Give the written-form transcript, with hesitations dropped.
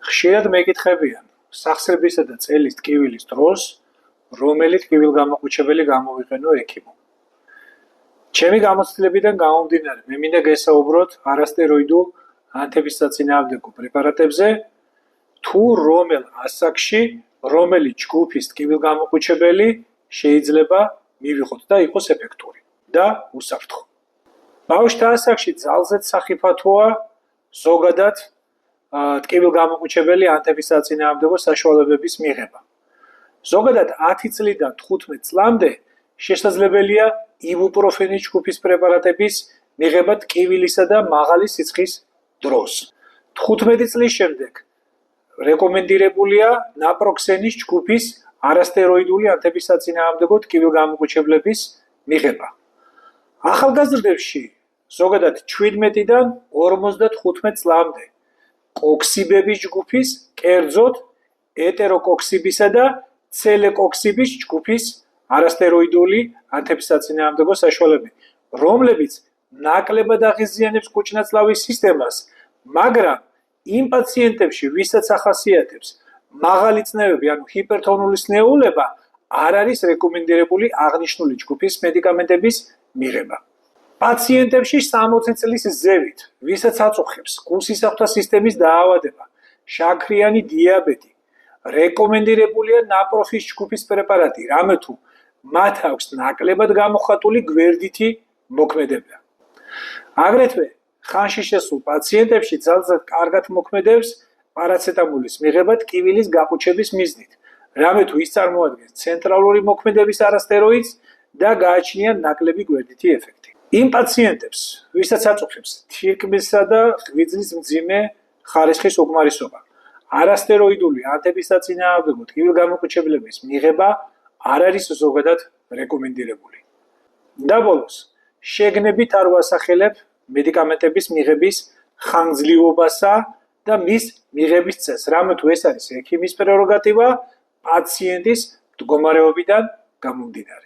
ხშირად მეკითხებიან სახსრებისა და წელის ტკივილის დროს, რომელი ტკივილგამოყუჩებელი გამოვიყენო ექიმო. ჩემი გამოცდილებიდან გამომდინარე, მე მინდა გესაუბროთ არასტეროიდულ ანთების საწინააღმდეგო პრეპარატებზე, თუ რომელ ასაკში, რომელი ჯგუფის ტკივილგამოყუჩებელი შეიძლება მივიღოთ და იყოს ეფექტური და უსაფრთხო. ბავშვთა ასაკში ძალზედ სახიფათოა ზოგადად ტკივილგამოყუჩებელი ანთების საწინააღმდეგო საშუალებების მიღება. ზოგადად 10 წლიდან 15 წლამდე შესაძლებელია იბუპროფენის ჯგუფის პრეპარატების მიღება ტკივილისა და მაღალი სიცხის დროს. 15 წლის შემდეგ რეკომენდირებულია ნაპროქსენის ჯგუფის არასტეროიდული ანთების საწინააღმდეგო ტკივილგამოყუჩებლების მიღება. ახალგაზრდებში ზოგადად 17-დან 55 წლამდე კოქსიბების ჯგუფის, კერძოდ ეტეროკოქსიბისა და ცელეკოქსიბის ჯგუფის არასტეროიდული ანთების საწინააღმდეგო საშუალებები, რომლებიც ნაკლებად აღიზიანებს კუჭნაწლავის სისტემას, მაგრამ იმ პაციენტებში, ვისაც ახასიათებს მაღალი წნევები, ანუ ჰიპერთონული სნეულება, არ არის რეკომენდირებული აღნიშნული ჯგუფის მედიკამენტების მიღება. პაციენტებში 60 წლის ზევით, ვისაც აწუხებს კუნთისახვთა სისტემის დაავადება, შაქრიანი დიაბეტი, რეკომენდირებულია ნაპროფის ჯგუფის პრეპარატი, რამე თუ მათ აქვს ნაკლებად გამოხატული გვერდითი მოქმედება. აგრეთვე ხანში შესულ პაციენტებში ძალზედ კარგად მოქმედებს პარაცეტამოლის მიღება ტკივილის გაყუჩების მიზნით, რამე თუ ის წარმოადგენს ცენტრალური მოქმედების არასტეროიდს და გააჩნია ნაკლები გვერდითი ეფექტი. იმ პაციენტებს, ვისაც აწუხებს თირკმლისა და ღვიძლის მძიმე ხარისხის უკმარისობა, არასტეროიდული ანთების საწინააღმდეგო ტკივილგამოყუჩებლების მიღება არ არის ზოგადად რეკომენდირებული. და ბოლოს, შეგნებით არ ვასახელებ მედიკამენტების მიღების ხანგრძლივობასა და მის მიღების წესს, რამე თუ ეს არის ექიმის პრეროგატივა პაციენტის მდგომარეობიდან გამომდინარე.